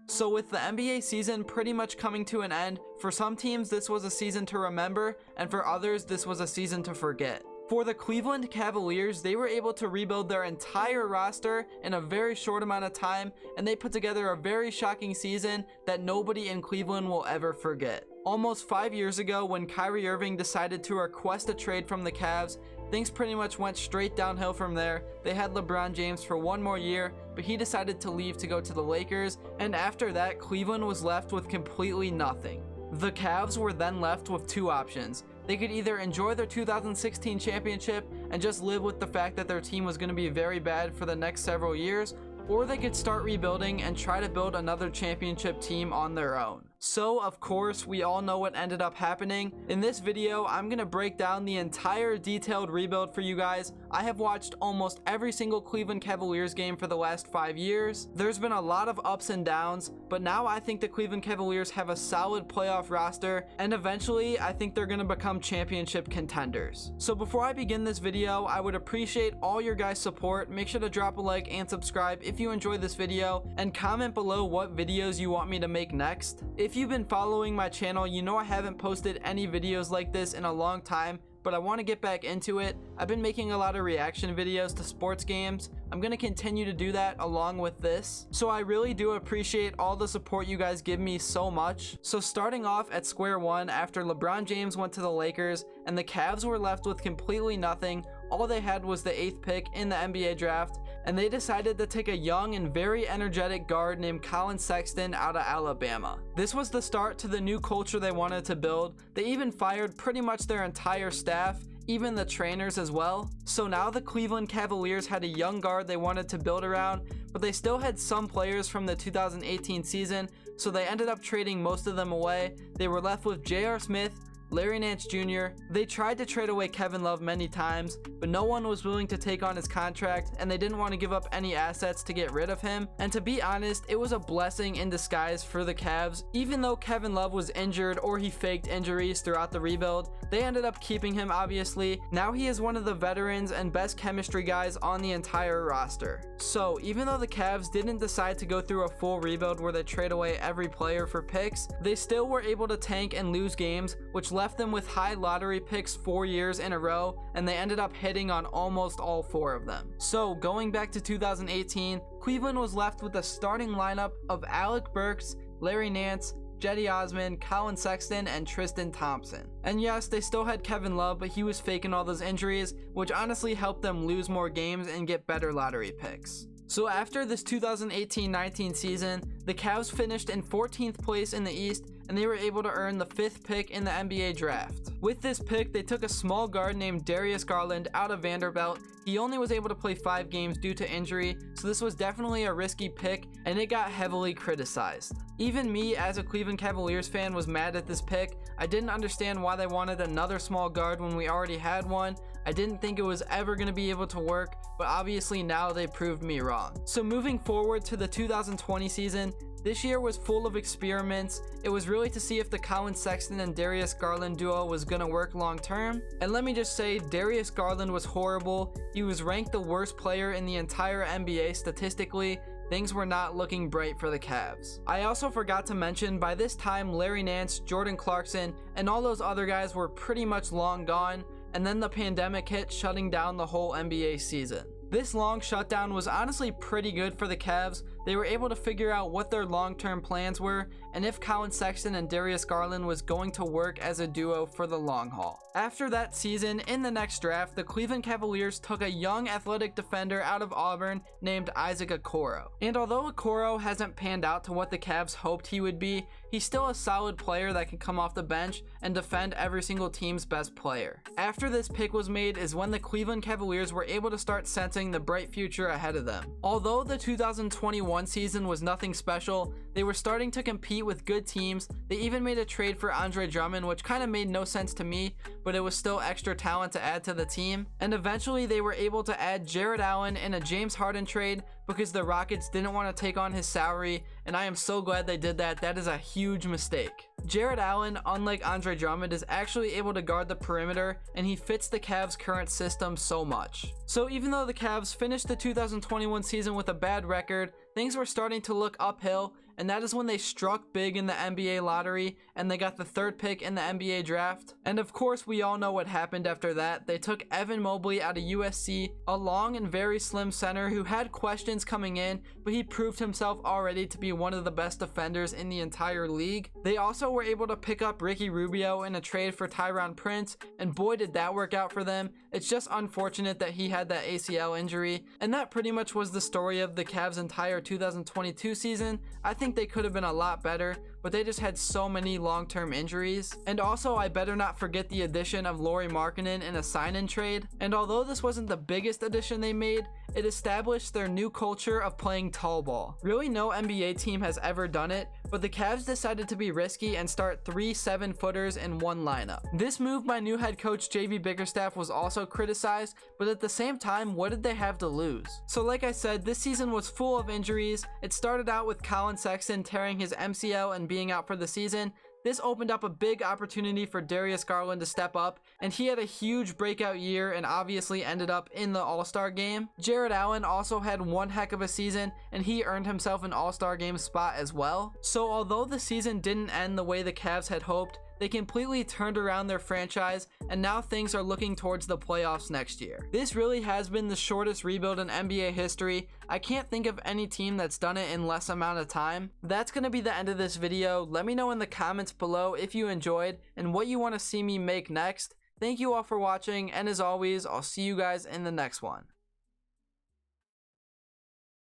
So with the NBA season pretty much coming to an end, for some teams this was a season to remember, and for others this was a season to forget. For the Cleveland Cavaliers, they were able to rebuild their entire roster in a very short amount of time, and they put together a very shocking season that nobody in Cleveland will ever forget. Almost 5 years ago, when Kyrie Irving decided to request a trade from the Cavs, things pretty much went straight downhill from there. They had LeBron James for one more year, but he decided to leave to go to the Lakers, and after that, Cleveland was left with completely nothing. The Cavs were then left with two options. They could either enjoy their 2016 championship and just live with the fact that their team was going to be very bad for the next several years, or they could start rebuilding and try to build another championship team on their own. So, of course, we all know what ended up happening. In this video, I'm going to break down the entire detailed rebuild for you guys. I have watched almost every single Cleveland Cavaliers game for the last 5 years. There's been a lot of ups and downs, but now I think the Cleveland Cavaliers have a solid playoff roster, and eventually I think they're going to become championship contenders. So before I begin this video, I would appreciate all your guys' support. Make sure to drop a like and subscribe if you enjoyed this video, and comment below what videos you want me to make next. If you've been following my channel, you know I haven't posted any videos like this in a long time, but I want to get back into it. I've been making a lot of reaction videos to sports games. I'm going to continue to do that along with this. So I really do appreciate all the support you guys give me so much. So starting off at square one, after LeBron James went to the Lakers and the Cavs were left with completely nothing, all they had was the 8th pick in the NBA draft, and they decided to take a young and very energetic guard named Collin Sexton out of Alabama. This was the start to the new culture they wanted to build. They even fired pretty much their entire staff, even the trainers as well. So now the Cleveland Cavaliers had a young guard they wanted to build around, but they still had some players from the 2018 season, so they ended up trading most of them away. They were left with J.R. Smith, Larry Nance Jr. They tried to trade away Kevin Love many times, but no one was willing to take on his contract, and they didn't want to give up any assets to get rid of him. And to be honest, it was a blessing in disguise for the Cavs. Even though Kevin Love was injured or he faked injuries throughout the rebuild, they ended up keeping him obviously. Now he is one of the veterans and best chemistry guys on the entire roster. So even though the Cavs didn't decide to go through a full rebuild where they trade away every player for picks, they still were able to tank and lose games, which left them with high lottery picks 4 years in a row, and they ended up hitting on almost all 4 of them. So going back to 2018, Cleveland was left with a starting lineup of Alec Burks, Larry Nance, Cedi Osman, Collin Sexton, and Tristan Thompson. And yes, they still had Kevin Love, but he was faking all those injuries, which honestly helped them lose more games and get better lottery picks. So after this 2018-19 season, the Cavs finished in 14th place in the East, and they were able to earn the 5th pick in the NBA draft. With this pick, they took a small guard named Darius Garland out of Vanderbilt. He only was able to play 5 games due to injury, so this was definitely a risky pick, and it got heavily criticized. Even me, as a Cleveland Cavaliers fan, was mad at this pick. I didn't understand why they wanted another small guard when we already had one. I didn't think it was ever going to be able to work, but obviously now they proved me wrong. So moving forward to the 2020 season, this year was full of experiments. It was really to see if the Collin Sexton and Darius Garland duo was going to work long term. And let me just say, Darius Garland was horrible. He was ranked the worst player in the entire NBA statistically. Things were not looking bright for the Cavs. I also forgot to mention, by this time, Larry Nance, Jordan Clarkson, and all those other guys were pretty much long gone, and then the pandemic hit, shutting down the whole NBA season. This long shutdown was honestly pretty good for the Cavs. They were able to figure out what their long-term plans were and if Collin Sexton and Darius Garland was going to work as a duo for the long haul. After that season, in the next draft, the Cleveland Cavaliers took a young athletic defender out of Auburn named Isaac Okoro. And although Okoro hasn't panned out to what the Cavs hoped he would be, he's still a solid player that can come off the bench and defend every single team's best player. After this pick was made is when the Cleveland Cavaliers were able to start sensing the bright future ahead of them. Although the 2021 season was nothing special, they were starting to compete with good teams. They even made a trade for Andre Drummond, which kind of made no sense to me, but it was still extra talent to add to the team. And eventually they were able to add Jarrett Allen in a James Harden trade because the Rockets didn't want to take on his salary, and I am so glad they did that. That is a huge mistake. Jarrett Allen, unlike Andre Drummond, is actually able to guard the perimeter, and he fits the Cavs' current system so much. So even though the Cavs finished the 2021 season with a bad record, things were starting to look uphill, and that is when they struck big in the NBA lottery and they got the 3rd pick in the NBA draft. And of course, we all know what happened after that. They took Evan Mobley out of USC, a long and very slim center who had questions coming in, but he proved himself already to be one of the best defenders in the entire league. They also were able to pick up Ricky Rubio in a trade for Tyron Prince, and boy did that work out for them. It's just unfortunate that he had that ACL injury, and that pretty much was the story of the Cavs' entire 2022 season. I think they could have been a lot better, but they just had so many long-term injuries. And also, I better not forget the addition of Lauri Markkanen in a sign-in trade. And although this wasn't the biggest addition they made, it established their new culture of playing tall ball. Really, no NBA team has ever done it, but the Cavs decided to be risky and start 3 7-footers in one lineup. This move by new head coach JV Bickerstaff was also criticized, but at the same time, what did they have to lose? So like I said, this season was full of injuries. It started out with Colin Sexton tearing his MCL and being out for the season. This opened up a big opportunity for Darius Garland to step up, and he had a huge breakout year and obviously ended up in the All-Star game. Jared Allen also had one heck of a season, and he earned himself an All-Star game spot as well. So although the season didn't end the way the Cavs had hoped, they completely turned around their franchise, and now things are looking towards the playoffs next year. This really has been the shortest rebuild in NBA history. I can't think of any team that's done it in less amount of time. That's going to be the end of this video. Let me know in the comments below if you enjoyed and what you want to see me make next. Thank you all for watching, and as always, I'll see you guys in the next one.